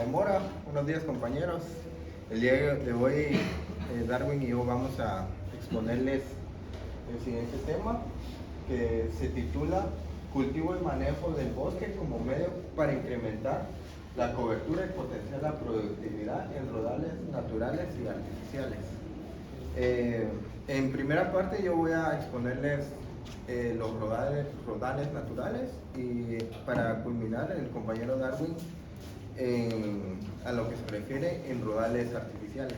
Mora, buenos días compañeros. El día de hoy Darwin y yo vamos a exponerles el siguiente tema que se titula Cultivo y manejo del bosque como medio para incrementar la cobertura y potenciar la productividad en rodales naturales y artificiales. En primera parte yo voy a exponerles los rodales naturales y para culminar el compañero Darwin a lo que se refiere en rodales artificiales.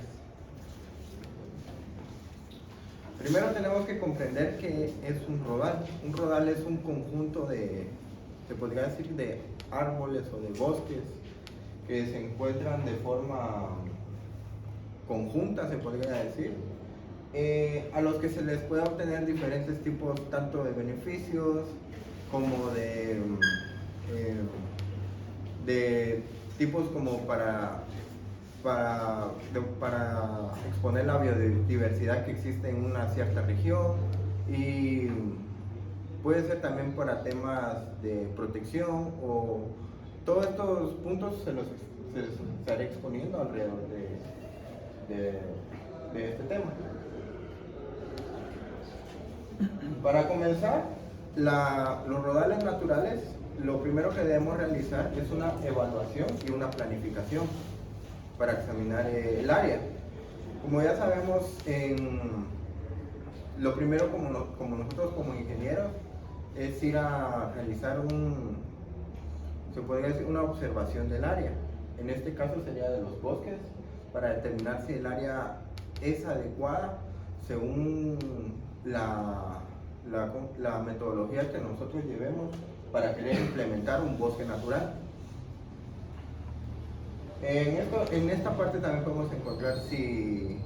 Primero tenemos que comprender qué es un rodal. Un rodal es un conjunto se podría decir, de árboles o de bosques que se encuentran de forma conjunta, se podría decir, a los que se les puede obtener diferentes tipos tanto de beneficios como de tipos como para exponer la biodiversidad que existe en una cierta región, y puede ser también para temas de protección, o todos estos puntos se estaré exponiendo alrededor de este tema. Para comenzar, los rodales naturales, lo primero que debemos realizar es una evaluación y una planificación para examinar el área. Como ya sabemos, lo primero como nosotros como ingenieros es ir a realizar se podría decir, una observación del área. En este caso sería de los bosques, para determinar si el área es adecuada según la metodología que nosotros llevemos para querer implementar un bosque natural. En esta parte también podemos encontrar si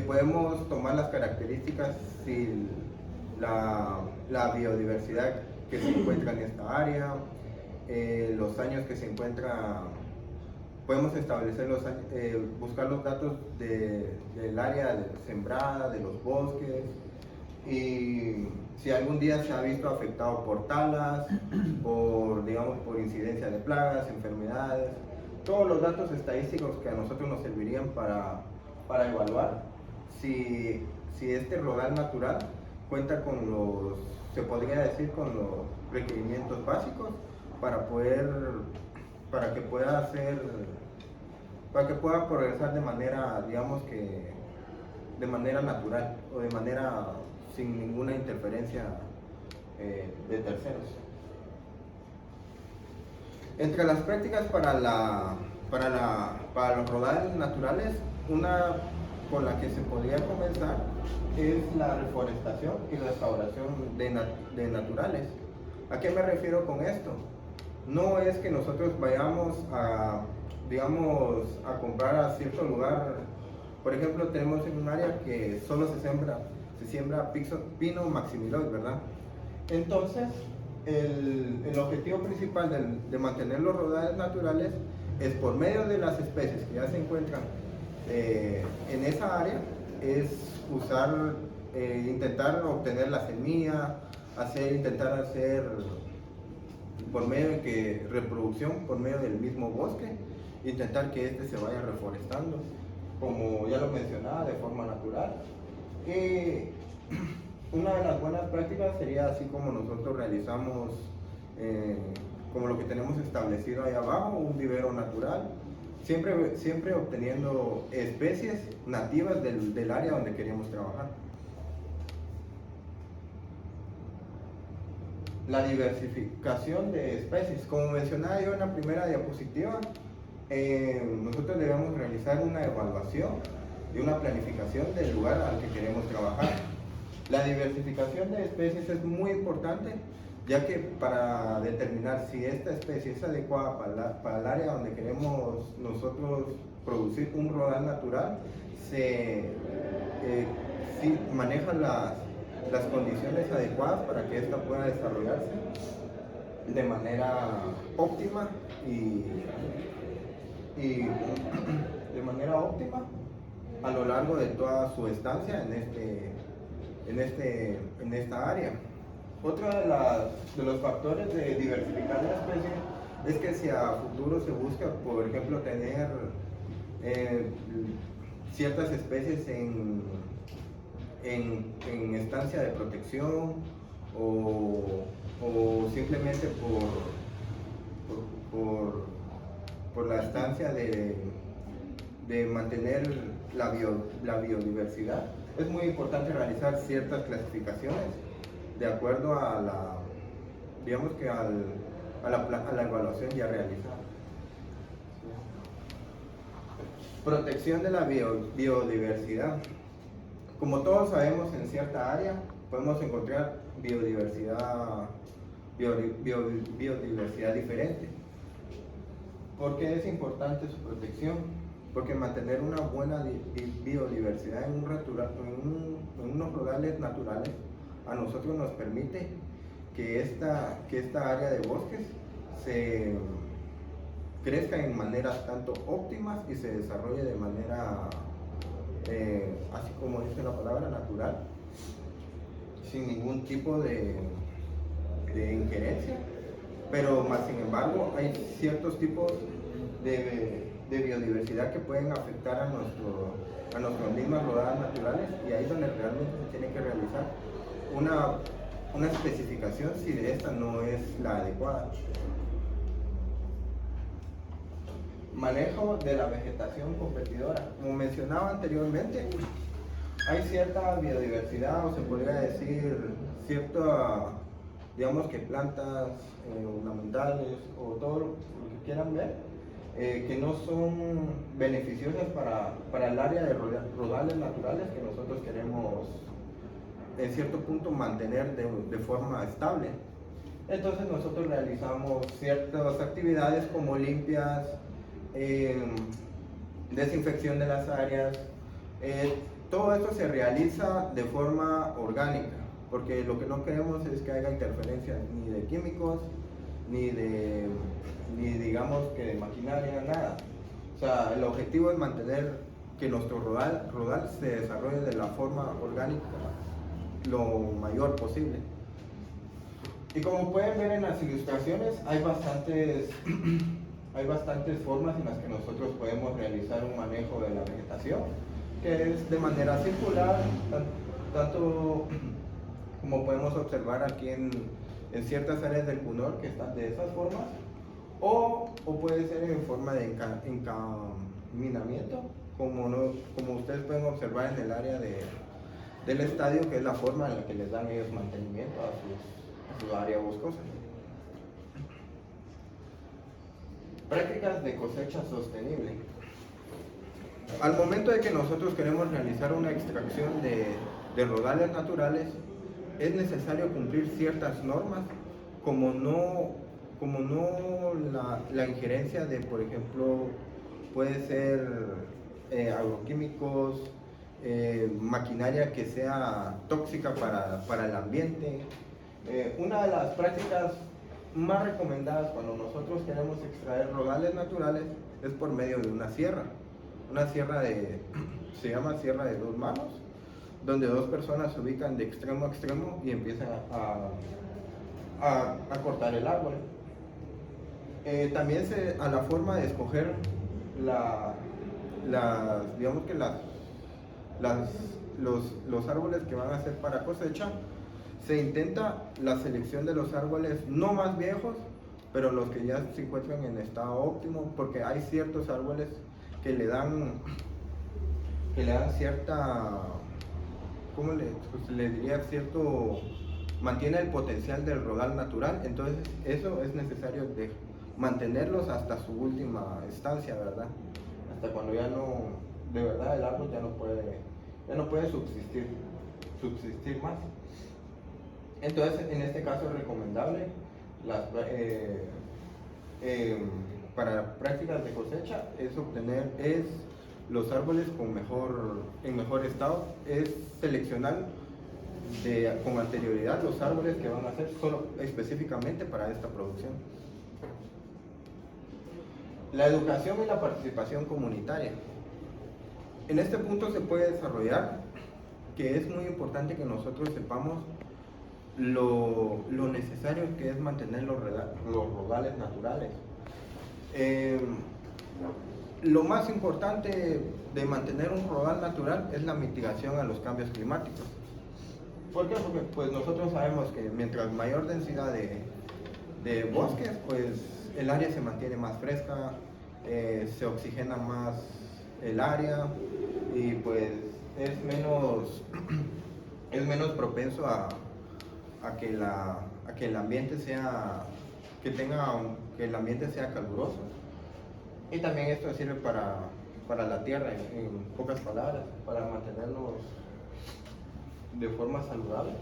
podemos tomar las características, si la biodiversidad que se encuentra en esta área, los años que se encuentra. Podemos establecer buscar los datos del área sembrada, de los bosques, y si algún día se ha visto afectado por talas, por incidencia de plagas, enfermedades, todos los datos estadísticos que a nosotros nos servirían para evaluar si este rodal natural cuenta con se podría decir, con los requerimientos básicos para que pueda progresar de manera, digamos que de manera natural, o de manera sin ninguna interferencia de terceros. Entre las prácticas para los rodales naturales, una con la que se podría comenzar es la reforestación y restauración de naturales. ¿A qué me refiero con esto? No es que nosotros vayamos a comprar a cierto lugar. Por ejemplo, tenemos en un área que solo se siembra pino maximiloid, ¿verdad? Entonces, el objetivo principal de mantener los rodales naturales es, por medio de las especies que ya se encuentran en esa área, es intentar obtener la semilla, intentar hacer por medio de reproducción por medio del mismo bosque, intentar que este se vaya reforestando, como ya lo mencionaba, de forma natural. Y una de las buenas prácticas sería así como nosotros realizamos, como lo que tenemos establecido ahí abajo, un vivero natural, siempre obteniendo especies nativas del área donde queremos trabajar. La diversificación de especies. Como mencionaba yo en la primera diapositiva, nosotros debemos realizar una evaluación y una planificación del lugar al que queremos trabajar. La diversificación de especies es muy importante, ya que para determinar si esta especie es adecuada para el área donde queremos nosotros producir un rodal natural, si maneja las condiciones adecuadas para que ésta pueda desarrollarse de manera óptima y a lo largo de toda su estancia en esta área. Otro de los factores de diversificar la especie es que si a futuro se busca, por ejemplo, tener eh, ciertas especies en estancia de protección o simplemente por, por la estancia de mantener la biodiversidad, es muy importante realizar ciertas clasificaciones de acuerdo a la, digamos que a la evaluación ya realizada. Protección de la biodiversidad. Como todos sabemos, en cierta área podemos encontrar biodiversidad diferente. ¿Por qué es importante su protección? Porque mantener una buena biodiversidad en unos rodales naturales a nosotros nos permite que esta área de bosques se crezca en maneras tanto óptimas y se desarrolle de manera, así como dice la palabra, natural, sin ningún tipo de injerencia. Pero más sin embargo hay ciertos tipos de biodiversidad que pueden afectar a nuestras mismas rodadas naturales, y ahí es donde realmente se tiene que realizar una especificación si de esta no es la adecuada. Manejo de la vegetación competidora. Como mencionaba anteriormente, hay cierta biodiversidad, o se podría decir cierta, digamos que plantas ornamentales o todo lo que quieran ver, que no son beneficiosas para el área de rodales naturales que nosotros queremos en cierto punto mantener de forma estable. Entonces nosotros realizamos ciertas actividades como limpias, desinfección de las áreas. Todo esto se realiza de forma orgánica, porque lo que no queremos es que haya interferencia ni de químicos, ni digamos que de maquinaria, nada. O sea, el objetivo es mantener que nuestro rodal se desarrolle de la forma orgánica lo mayor posible. Y como pueden ver en las ilustraciones, hay bastantes formas en las que nosotros podemos realizar un manejo de la vegetación, que es de manera circular, tanto como podemos observar aquí en ciertas áreas del CUNOR que están de esas formas, o puede ser en forma de encaminamiento, como ustedes pueden observar en el área del estadio, que es la forma en la que les dan ellos mantenimiento a su área boscosa. Prácticas de cosecha sostenible. Al momento de que nosotros queremos realizar una extracción de rodales naturales, es necesario cumplir ciertas normas, como no la injerencia de, por ejemplo, puede ser agroquímicos, maquinaria que sea tóxica para el ambiente. Una de las prácticas más recomendadas cuando nosotros queremos extraer rodales naturales es por medio de una sierra. Una sierra se llama sierra de dos manos, donde dos personas se ubican de extremo a extremo y empiezan a cortar el árbol. También a la forma de escoger digamos que los árboles que van a ser para cosecha, se intenta la selección de los árboles no más viejos, pero los que ya se encuentran en estado óptimo, porque hay ciertos árboles que le dan cierta, ¿cómo le diría? Mantiene el potencial del rodal natural. Entonces eso es necesario de mantenerlos hasta su última estancia, ¿verdad? Hasta cuando ya no, de verdad el árbol ya no puede subsistir más. Entonces en este caso es recomendable para prácticas de cosecha es los árboles en mejor estado, es seleccionar con anterioridad los árboles que van a ser solo específicamente para esta producción. La educación y la participación comunitaria. En este punto se puede desarrollar que es muy importante que nosotros sepamos lo necesario que es mantener los rodales naturales. Eh, lo más importante de mantener un rodal natural es la mitigación a los cambios climáticos. ¿Por qué? Porque pues nosotros sabemos que mientras mayor densidad de bosques, pues el área se mantiene más fresca, se oxigena más el área y pues es menos, es menos propenso a que el ambiente sea, que el ambiente sea caluroso. Y también esto sirve para la tierra, en pocas palabras, para mantenernos de forma saludable.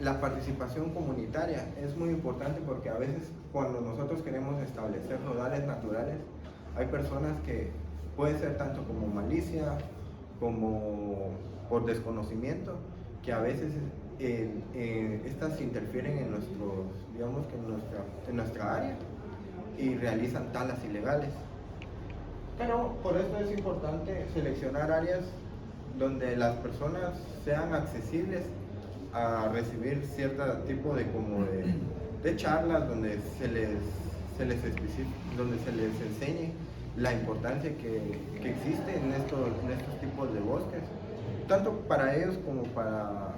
La participación comunitaria es muy importante porque a veces cuando nosotros queremos establecer rodales naturales, hay personas que puede ser tanto como malicia como por desconocimiento, que a veces estas interfieren en digamos que en nuestra área y realizan talas ilegales. Pero por eso es importante seleccionar áreas donde las personas sean accesibles a recibir cierto tipo de charlas donde donde se les enseñe la importancia que existe en estos tipos de bosques, tanto para ellos como para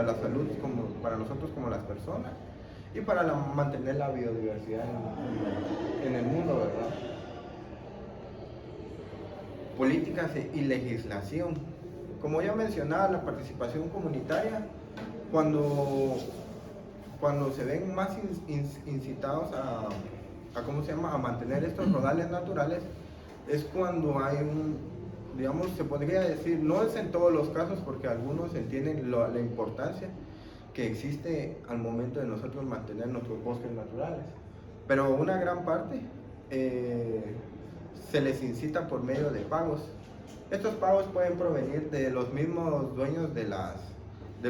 la salud, como para nosotros como las personas, y para mantener la biodiversidad en el mundo, ¿verdad? Políticas y legislación. Como ya mencionaba, la participación comunitaria, cuando se ven más incitados ¿cómo se llama?, a mantener estos rodales naturales, es cuando hay digamos, se podría decir, no es en todos los casos porque algunos entienden la importancia que existe al momento de nosotros mantener nuestros bosques naturales, pero una gran parte se les incita por medio de pagos. Estos pagos pueden provenir de los mismos dueños de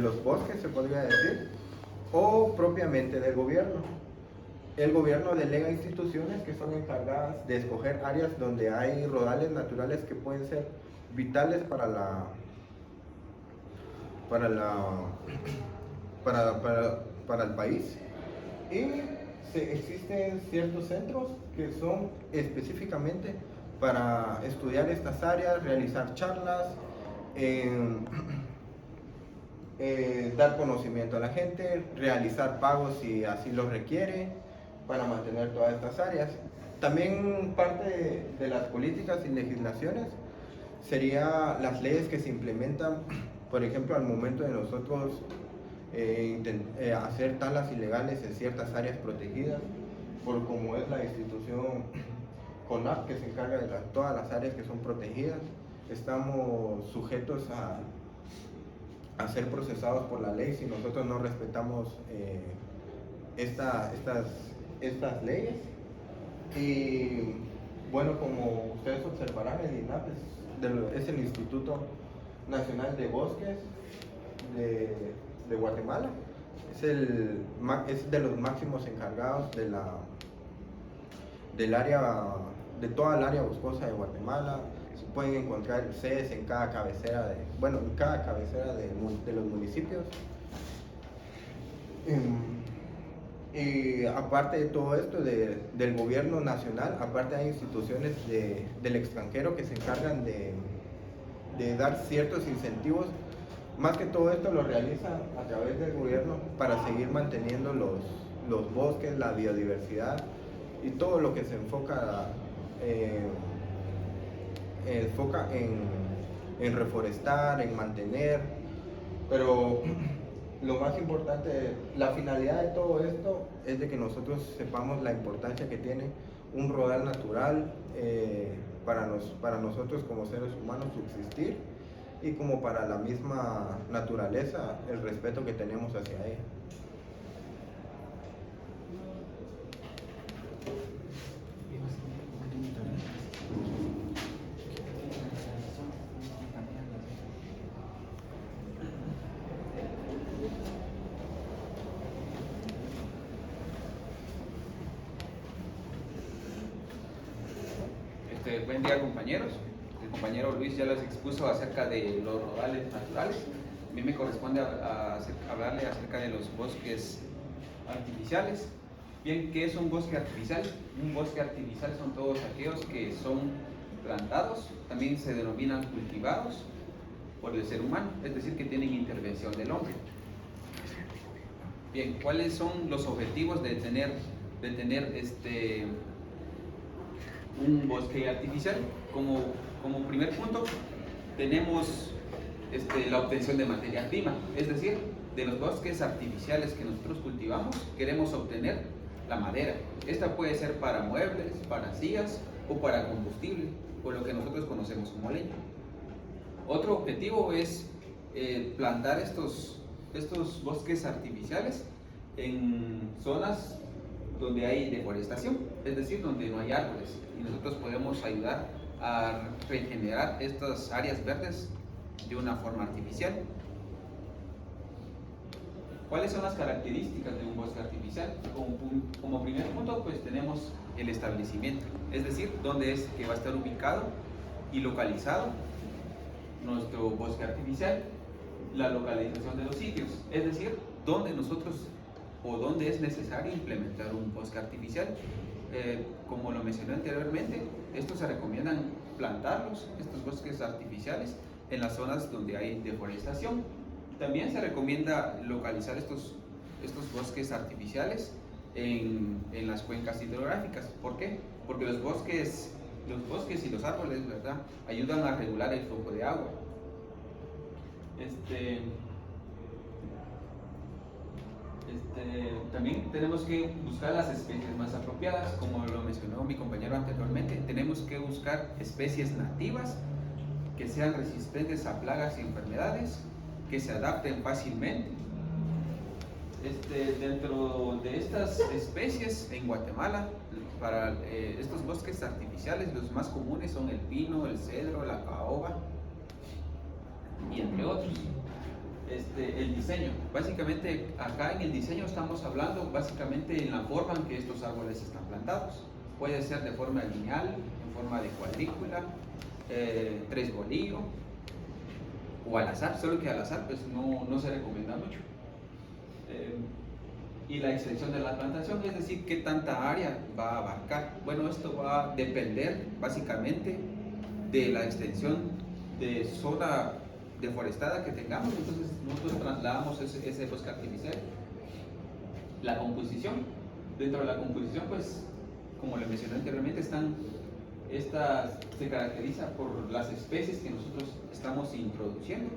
los bosques, se podría decir, o propiamente del gobierno. El gobierno delega instituciones que son encargadas de escoger áreas donde hay rodales naturales que pueden ser vitales para el país. Y existen ciertos centros que son específicamente para estudiar estas áreas, realizar charlas, dar conocimiento a la gente, realizar pagos si así lo requiere, para mantener todas estas áreas. También parte de las políticas y legislaciones sería las leyes que se implementan, por ejemplo, al momento de nosotros hacer talas ilegales en ciertas áreas protegidas, por como es la institución CONAP, que se encarga de todas las áreas que son protegidas. Estamos sujetos a ser procesados por la ley si nosotros no respetamos estas leyes. Y bueno, como ustedes observarán, el INAP es el Instituto Nacional de Bosques de Guatemala. Es de los máximos encargados de toda el área boscosa de Guatemala. Se pueden encontrar sedes en cada cabecera de los municipios. Y aparte de todo esto del gobierno nacional, aparte hay instituciones del extranjero que se encargan de dar ciertos incentivos. Más que todo esto lo realizan a través del gobierno para seguir manteniendo los bosques, la biodiversidad y todo lo que se enfoca en reforestar, en mantener. Pero lo más importante, la finalidad de todo esto es de que nosotros sepamos la importancia que tiene un rodal natural para nosotros como seres humanos subsistir, y como para la misma naturaleza, el respeto que tenemos hacia ella. Buen día, compañeros. El compañero Luis ya les expuso acerca de los rodales naturales. A mí me corresponde hablarle acerca de los bosques artificiales. Bien, ¿qué es un bosque artificial? Un bosque artificial son todos aquellos que son plantados, también se denominan cultivados por el ser humano, es decir, que tienen intervención del hombre. Bien, ¿cuáles son los objetivos de tener un bosque artificial? Como primer punto, tenemos la obtención de materia prima, es decir, de los bosques artificiales que nosotros cultivamos, queremos obtener la madera. Esta puede ser para muebles, para sillas o para combustible, o lo que nosotros conocemos como leña. Otro objetivo es plantar estos bosques artificiales en zonas donde hay deforestación, es decir, donde no hay árboles, y nosotros podemos ayudar a regenerar estas áreas verdes de una forma artificial. ¿Cuáles son las características de un bosque artificial? Como primer punto, pues tenemos el establecimiento, es decir, dónde es que va a estar ubicado y localizado nuestro bosque artificial, la localización de los sitios, es decir, dónde es necesario implementar un bosque artificial. Como lo mencioné anteriormente, estos se recomiendan plantarlos, estos bosques artificiales, en las zonas donde hay deforestación. También se recomienda localizar estos bosques artificiales en las cuencas hidrográficas. ¿Por qué? Porque los bosques y los árboles, ¿verdad?, ayudan a regular el flujo de agua. También tenemos que buscar las especies más apropiadas, como lo mencionó mi compañero anteriormente. Tenemos que buscar especies nativas que sean resistentes a plagas y enfermedades, que se adapten fácilmente. Dentro de estas especies en Guatemala, para estos bosques artificiales, los más comunes son el pino, el cedro, la caoba y entre otros. El diseño, básicamente acá en el diseño estamos hablando básicamente en la forma en que estos árboles están plantados. Puede ser de forma lineal, en forma de cuadrícula, tres bolillo o al azar, solo que al azar pues no se recomienda mucho. Y la extensión de la plantación, es decir, qué tanta área va a abarcar. Bueno, esto va a depender básicamente de la extensión de zona deforestada que tengamos. Entonces nosotros trasladamos ese bosque artificial. La composición, dentro de la composición, pues como le mencioné anteriormente, esta se caracteriza por las especies que nosotros estamos introduciendo.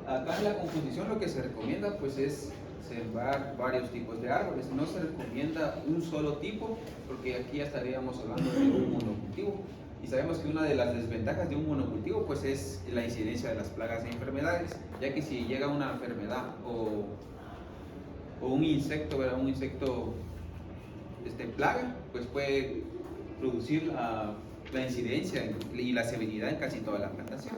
Acá en la composición lo que se recomienda pues es sembrar varios tipos de árboles. No se recomienda un solo tipo, porque aquí ya estaríamos hablando de un monocultivo. Y sabemos que una de las desventajas de un monocultivo pues es la incidencia de las plagas e enfermedades, ya que si llega una enfermedad o un insecto, ¿verdad?, un insecto plaga, pues puede producir la incidencia y la severidad en casi toda la plantación.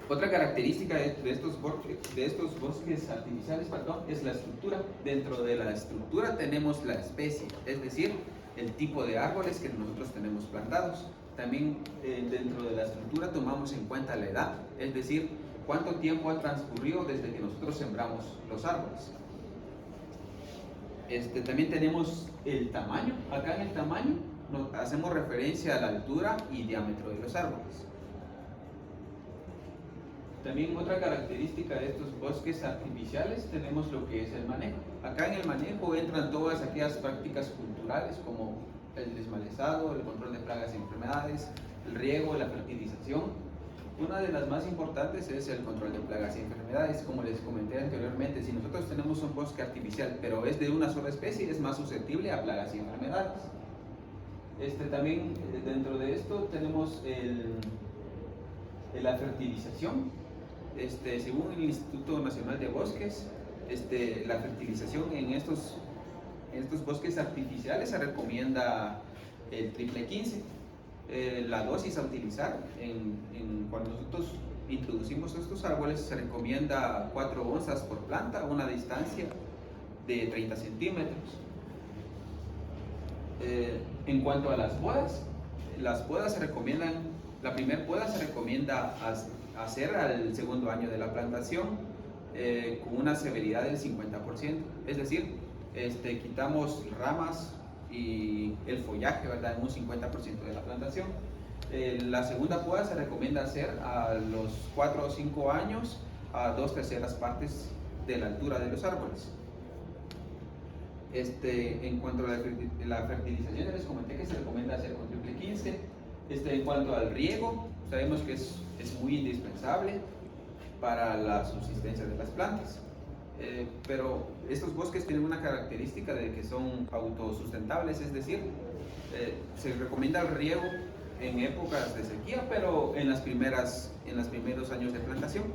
Otra característica de estos bosques artificiales, es la estructura. Dentro de la estructura tenemos la especie, es decir, el tipo de árboles que nosotros tenemos plantados. También dentro de la estructura tomamos en cuenta la edad, es decir, cuánto tiempo ha transcurrido desde que nosotros sembramos los árboles. También tenemos el tamaño. Acá en el tamaño hacemos referencia a la altura y diámetro de los árboles. También otra característica de estos bosques artificiales tenemos lo que es el manejo. Acá en el manejo entran todas aquellas prácticas culturales como el desmalezado, el control de plagas y enfermedades, el riego, la fertilización. Una de las más importantes es el control de plagas y enfermedades. Como les comenté anteriormente, si nosotros tenemos un bosque artificial pero es de una sola especie, es más susceptible a plagas y enfermedades. También dentro de esto tenemos la fertilización. Según el Instituto Nacional de Bosques, la fertilización en estos bosques artificiales se recomienda el triple 15. La dosis a utilizar cuando nosotros introducimos estos árboles se recomienda 4 onzas por planta a una distancia de 30 centímetros. En cuanto a las podas se recomiendan, la primera poda se recomienda hacer al segundo año de la plantación con una severidad del 50%. Es decir, quitamos ramas y el follaje, ¿verdad?, en un 50% de la plantación. La segunda poda se recomienda hacer a los 4 o 5 años a 2/3 partes de la altura de los árboles. En cuanto a la fertilización, ya les comenté que se recomienda hacer con triple 15. En cuanto al riego, sabemos que es muy indispensable para la subsistencia de las plantas. Pero estos bosques tienen una característica de que son autosustentables, es decir, se recomienda el riego en épocas de sequía, pero en los primeros años de plantación.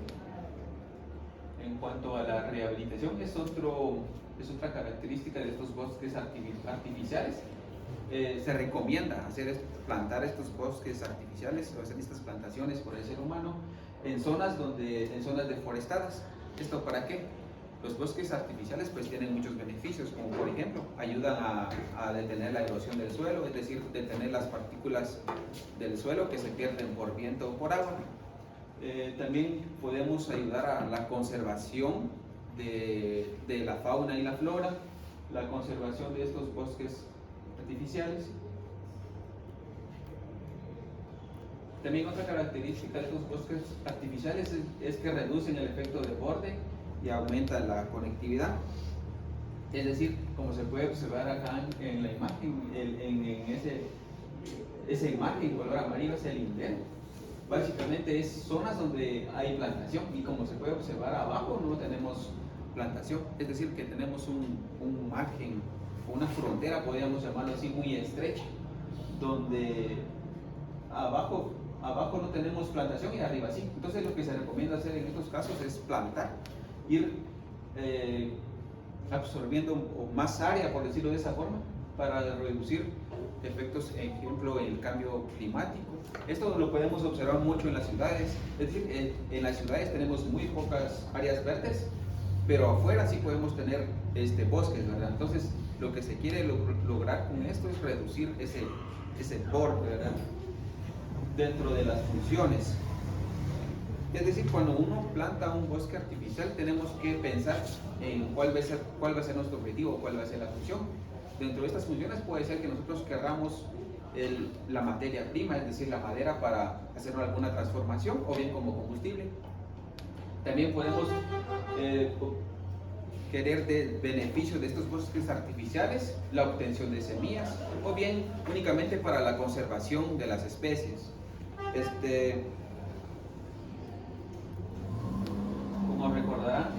En cuanto a la rehabilitación, es otra característica de estos bosques artificiales. Se recomienda plantar estos bosques artificiales o hacer estas plantaciones por el ser humano en zonas deforestadas. ¿Esto para qué? Los bosques artificiales pues tienen muchos beneficios, como por ejemplo ayudan a detener la erosión del suelo, es decir, detener las partículas del suelo que se pierden por viento o por agua. También podemos ayudar a la conservación de la fauna y la flora, la conservación de estos bosques artificiales. También otra característica de estos bosques artificiales es que reducen el efecto de borde y aumentan la conectividad. Es decir, como se puede observar acá en la imagen, esa imagen color amarillo es el lindero. Básicamente es zonas donde hay plantación y como se puede observar abajo no tenemos plantación. Es decir, que tenemos un margen, una frontera, podríamos llamarlo así, muy estrecha, donde abajo no tenemos plantación y arriba sí. Entonces lo que se recomienda hacer en estos casos es plantar, ir absorbiendo más área, por decirlo de esa forma, para reducir efectos, por ejemplo, el cambio climático. Esto lo podemos observar mucho en las ciudades, es decir, en las ciudades tenemos muy pocas áreas verdes, pero afuera sí podemos tener bosques, ¿verdad? Entonces lo que se quiere lograr con esto es reducir ese borde, ¿verdad?, dentro de las funciones. Es decir, cuando uno planta un bosque artificial tenemos que pensar en cuál va a ser nuestro objetivo, cuál va a ser la función. Dentro de estas funciones puede ser que nosotros querramos la materia prima, es decir, la madera, para hacer alguna transformación o bien como combustible. También podemos querer de beneficio de estos bosques artificiales la obtención de semillas o bien únicamente para la conservación de las especies. Como recordarán,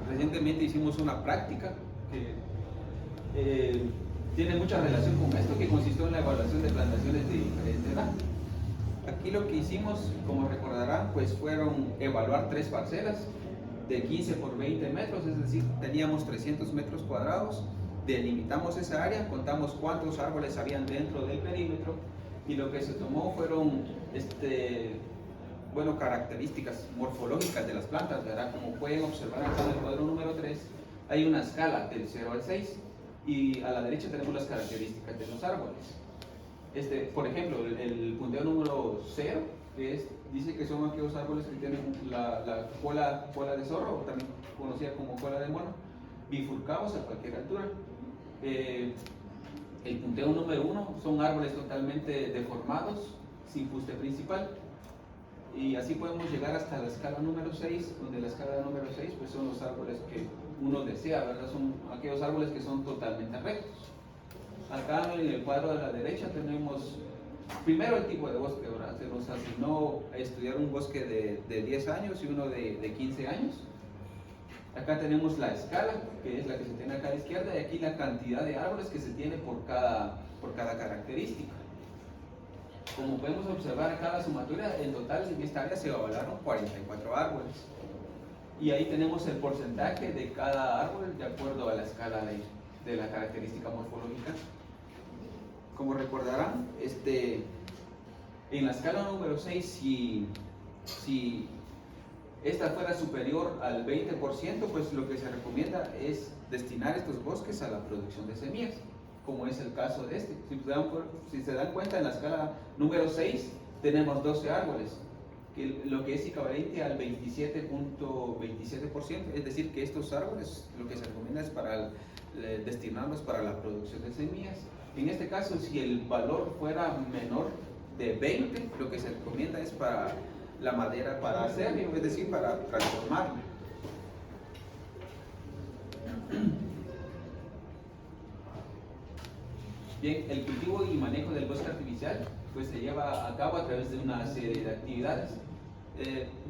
recientemente hicimos una práctica que tiene mucha relación con esto, que consistió en la evaluación de plantaciones de diferente edad. Aquí lo que hicimos, como recordarán, pues fueron evaluar 3 parcelas de 15 por 20 metros, es decir, teníamos 300 metros cuadrados, delimitamos esa área, contamos cuántos árboles habían dentro del perímetro y lo que se tomó fueron características morfológicas de las plantas, ¿verdad? Como pueden observar acá en el cuadro número 3, hay una escala del 0 al 6 y a la derecha tenemos las características de los árboles. Por ejemplo, el punteo número 0 dice que son aquellos árboles que tienen la cola de zorro, o también conocida como cola de mono, bifurcados a cualquier altura. El punteo número 1 son árboles totalmente deformados, sin fuste principal. Y así podemos llegar hasta la escala número 6, donde la escala número 6 pues son los árboles que uno desea, ¿verdad? Son aquellos árboles que son totalmente rectos. Acá en el cuadro de la derecha tenemos primero el tipo de bosque, ¿verdad? Se nos asignó a estudiar un bosque de 10 años y uno de 15 años. Acá tenemos la escala, que es la que se tiene acá a la izquierda, y aquí la cantidad de árboles que se tiene por cada característica. Como podemos observar acá la sumatoria, en total en esta área se evaluaron 44 árboles. Y ahí tenemos el porcentaje de cada árbol de acuerdo a la escala de la característica morfológica. Como recordarán, en la escala número 6, si esta fuera superior al 20%, pues lo que se recomienda es destinar estos bosques a la producción de semillas, como es el caso de Si se dan cuenta, en la escala número 6 tenemos 12 árboles que lo que es equivalente al 27.27%, es decir, que estos árboles lo que se recomienda es para destinarlos para la producción de semillas. En este caso, si el valor fuera menor de 20, lo que se recomienda es para la madera para acerrío, es decir, para transformarla. Bien, el cultivo y manejo del bosque artificial pues se lleva a cabo a través de una serie de actividades.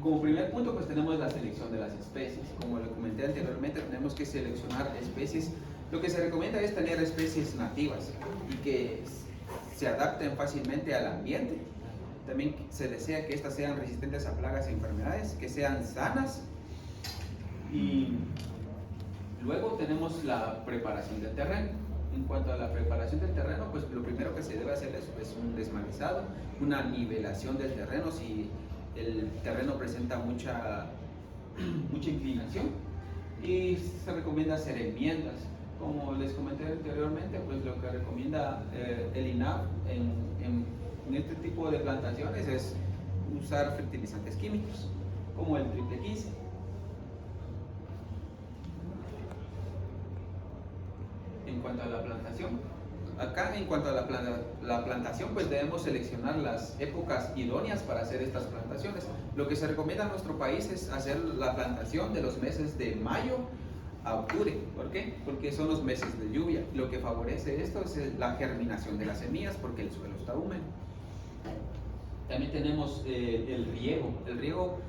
Como primer punto pues tenemos la selección de las especies. Como lo comenté anteriormente, tenemos que seleccionar especies. Lo que se recomienda es tener especies nativas y que se adapten fácilmente al ambiente. También se desea que estas sean resistentes a plagas y enfermedades, que sean sanas. Y luego tenemos la preparación del terreno. En cuanto a la preparación del terreno, pues lo primero que se debe hacer es un desmalezado, una nivelación del terreno si el terreno presenta mucha inclinación, y se recomienda hacer enmiendas. Como les comenté anteriormente, pues lo que recomienda el INAF en este tipo de plantaciones es usar fertilizantes químicos, como el triple 15. En cuanto a la plantación, acá en cuanto a la plantación, pues debemos seleccionar las épocas idóneas para hacer estas plantaciones. Lo que se recomienda en nuestro país es hacer la plantación de los meses de mayo a octubre. ¿Por qué? Porque son los meses de lluvia. Lo que favorece esto es la germinación de las semillas porque el suelo está húmedo. También tenemos el riego. El riego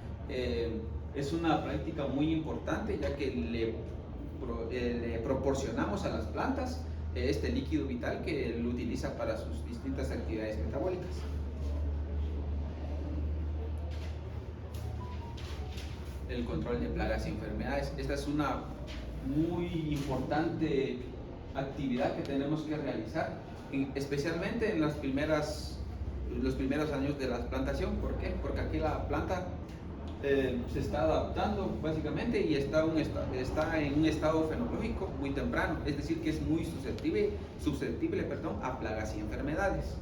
es una práctica muy importante, ya que le proporcionamos a las plantas este líquido vital que lo utiliza para sus distintas actividades metabólicas. El control de plagas y enfermedades. Esta es una muy importante actividad que tenemos que realizar, especialmente en los primeros años de la plantación. ¿Por qué? Porque aquí la planta se está adaptando básicamente y está en un estado fenológico muy temprano, es decir, que es muy susceptible a plagas y enfermedades.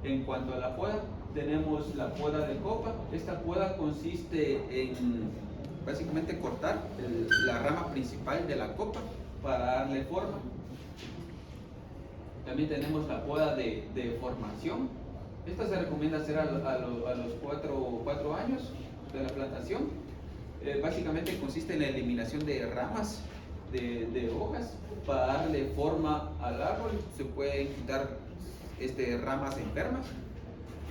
En cuanto a la poda, tenemos la poda de copa. Esta poda consiste en básicamente cortar la rama principal de la copa para darle forma. También tenemos la poda de formación. Esta se recomienda hacer a los 4 años de la plantación. Básicamente consiste en la eliminación de ramas, de hojas, para darle forma al árbol. Se pueden quitar ramas enfermas.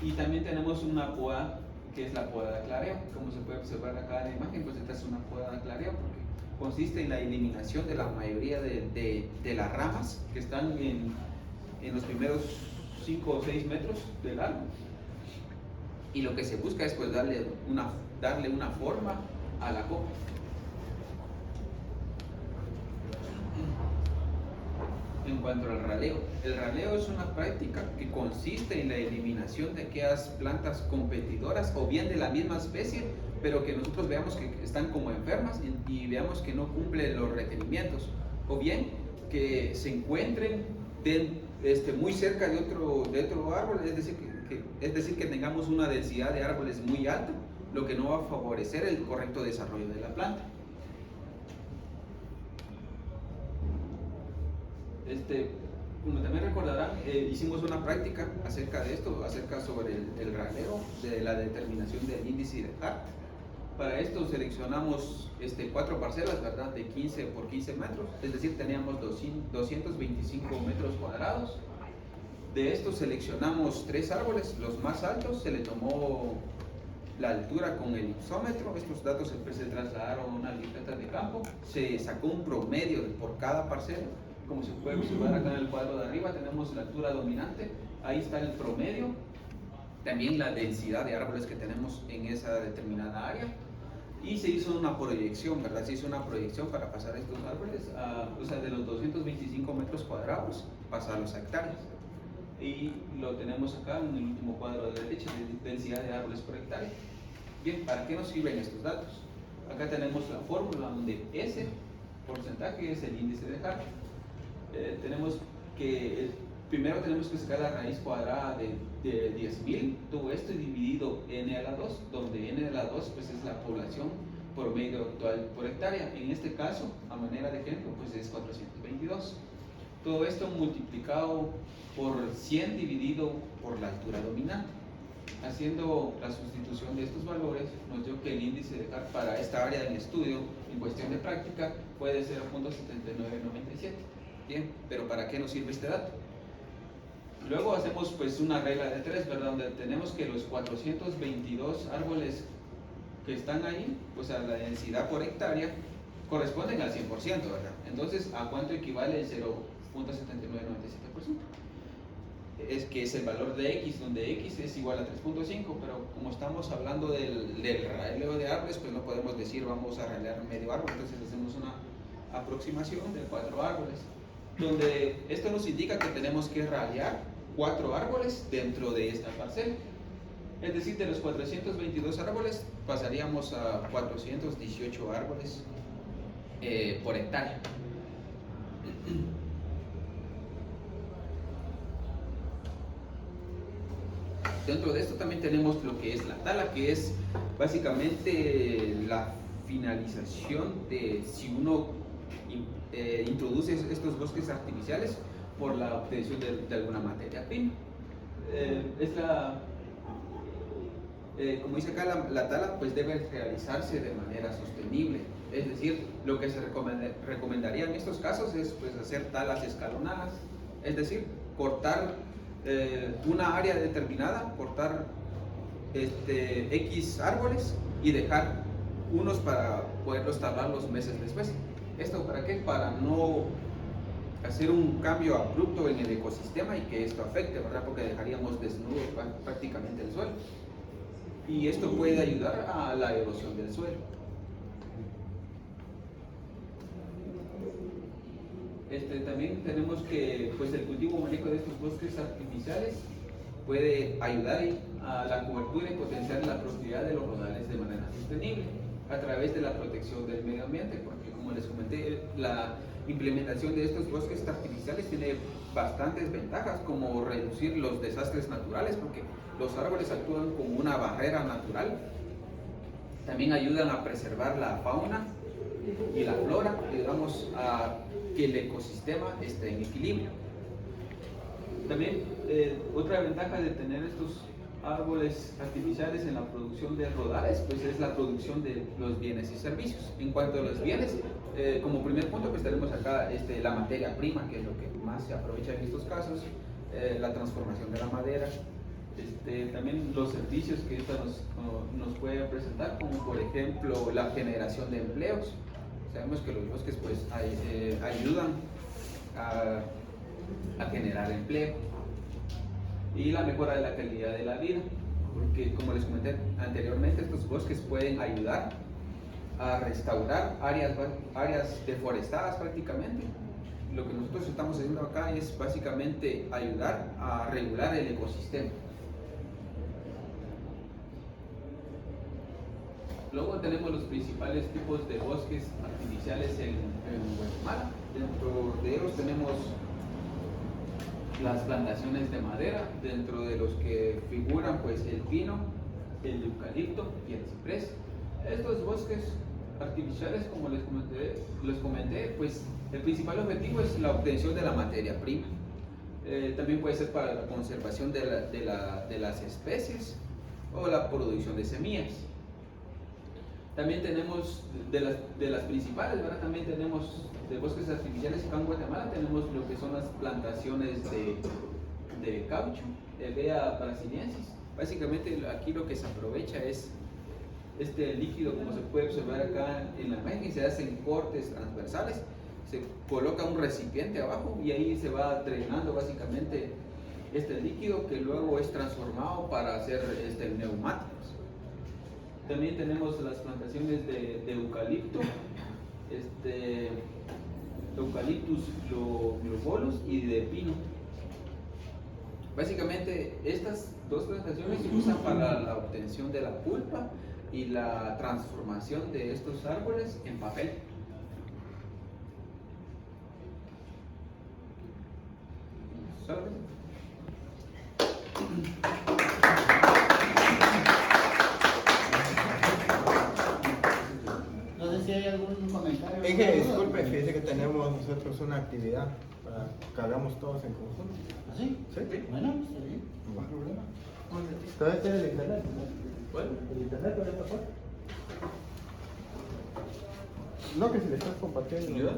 Y también tenemos una poda que es la poda de clareo. Como se puede observar acá en la imagen, pues esta es una poda de clareo porque consiste en la eliminación de la mayoría de las ramas que están en los primeros 5 o 6 metros del árbol. Y lo que se busca es pues darle una forma a la copa. En cuanto al raleo, el raleo es una práctica que consiste en la eliminación de aquellas plantas competidoras o bien de la misma especie, pero que nosotros veamos que están como enfermas y veamos que no cumplen los requerimientos, o bien que se encuentren muy cerca de otro árbol, es decir, que tengamos una densidad de árboles muy alta, lo que no va a favorecer el correcto desarrollo de la planta. Como también recordarán, hicimos una práctica acerca de esto, sobre el raleo, de la determinación del índice de Hart. Para esto seleccionamos 4 parcelas, ¿verdad?, de 15 por 15 metros, es decir, teníamos 225 metros cuadrados. De estos seleccionamos 3 árboles, los más altos, se le tomó la altura con el ipsómetro. Estos datos se trasladaron a una libreta de campo, se sacó un promedio por cada parcela. Como se puede observar acá en el cuadro de arriba, tenemos la altura dominante, ahí está el promedio, también la densidad de árboles que tenemos en esa determinada área, y se hizo una proyección, ¿verdad? Se hizo una proyección para pasar estos árboles, de los 225 metros cuadrados, pasarlos a hectáreas. Y lo tenemos acá en el último cuadro de la derecha, de densidad de árboles por hectárea. Bien, ¿para qué nos sirven estos datos? Acá tenemos la fórmula donde S porcentaje es el índice de Hart. Tenemos que primero tenemos que sacar la raíz cuadrada de 10.000, todo esto dividido n a la 2, donde n a la 2 pues es la población promedio actual por hectárea. En este caso, a manera de ejemplo, pues es 422. Todo esto multiplicado por 100 dividido por la altura dominante. Haciendo la sustitución de estos valores, nos dio que el índice de CAR para esta área en estudio, en cuestión de práctica, puede ser 0.7997. Bien, pero ¿para qué nos sirve este dato? Luego hacemos pues una regla de 3, ¿verdad? Donde tenemos que los 422 árboles que están ahí, pues a la densidad por hectárea, corresponden al 100%, ¿verdad? Entonces, ¿a cuánto equivale el 0.7997%? Es que es el valor de X, donde X es igual a 3.5, pero como estamos hablando del raleo de árboles, pues no podemos decir vamos a ralear medio árbol, entonces hacemos una aproximación de 4 árboles, donde esto nos indica que tenemos que ralear 4 árboles dentro de esta parcela. Es decir, de los 422 árboles pasaríamos a 418 árboles por hectárea. Dentro de esto también tenemos lo que es la tala, que es básicamente la finalización de si uno introduce estos bosques artificiales por la obtención de alguna materia prima. Como dice acá, la tala pues debe realizarse de manera sostenible. Es decir, lo que se recomendaría en estos casos es pues hacer talas escalonadas, es decir, cortar una área determinada, cortar X árboles y dejar unos para poderlos talar los meses después. ¿Esto para qué? Para no hacer un cambio abrupto en el ecosistema y que esto afecte, ¿verdad? Porque dejaríamos desnudo prácticamente el suelo. Y esto puede ayudar a la erosión del suelo. También tenemos que pues el cultivo manejo de estos bosques artificiales puede ayudar a la cobertura y potenciar la prosperidad de los rodales de manera sostenible a través de la protección del medio ambiente, porque como les comenté, la implementación de estos bosques artificiales tiene bastantes ventajas, como reducir los desastres naturales, porque los árboles actúan como una barrera natural. También ayudan a preservar la fauna y la flora, ayudamos a que el ecosistema esté en equilibrio. También otra ventaja de tener estos árboles artificiales en la producción de rodales, pues es la producción de los bienes y servicios. En cuanto a los bienes, como primer punto pues tenemos acá la materia prima, que es lo que más se aprovecha en estos casos, la transformación de la madera, también los servicios que esta nos puede presentar, como por ejemplo la generación de empleos. Sabemos que los bosques pues ayudan a generar empleo y la mejora de la calidad de la vida, porque como les comenté anteriormente, estos bosques pueden ayudar a restaurar áreas deforestadas prácticamente. Lo que nosotros estamos haciendo acá es básicamente ayudar a regular el ecosistema. Luego tenemos los principales tipos de bosques artificiales en Guatemala. Dentro de ellos tenemos las plantaciones de madera, dentro de los que figuran pues el pino, el eucalipto y el ciprés. Estos bosques artificiales, como les comenté, pues el principal objetivo es la obtención de la materia prima. También puede ser para la conservación de las especies o la producción de semillas. También tenemos de las principales, ¿verdad? También tenemos de bosques artificiales acá en Guatemala, tenemos lo que son las plantaciones de caucho, Hevea brasiliensis. Básicamente aquí lo que se aprovecha es este líquido, como se puede observar acá en la imagen, se hacen cortes transversales, se coloca un recipiente abajo y ahí se va drenando básicamente este líquido, que luego es transformado para hacer neumáticos. También tenemos las plantaciones de eucalipto, Eucalyptus globolus y de pino. Básicamente estas dos plantaciones se usan para la obtención de la pulpa y la transformación de estos árboles en papel. solamente. No sé si hay algún comentario. Es que disculpe, fíjese que tenemos nosotros una actividad para que hagamos todos en conjunto. ¿Así? ¿Sí? Bueno, pues está bien, no hay problema. ¿Todavía tiene el internet? Bueno. ¿El internet todavía está fuerte? No, que si le estás compartiendo. ¿Yo?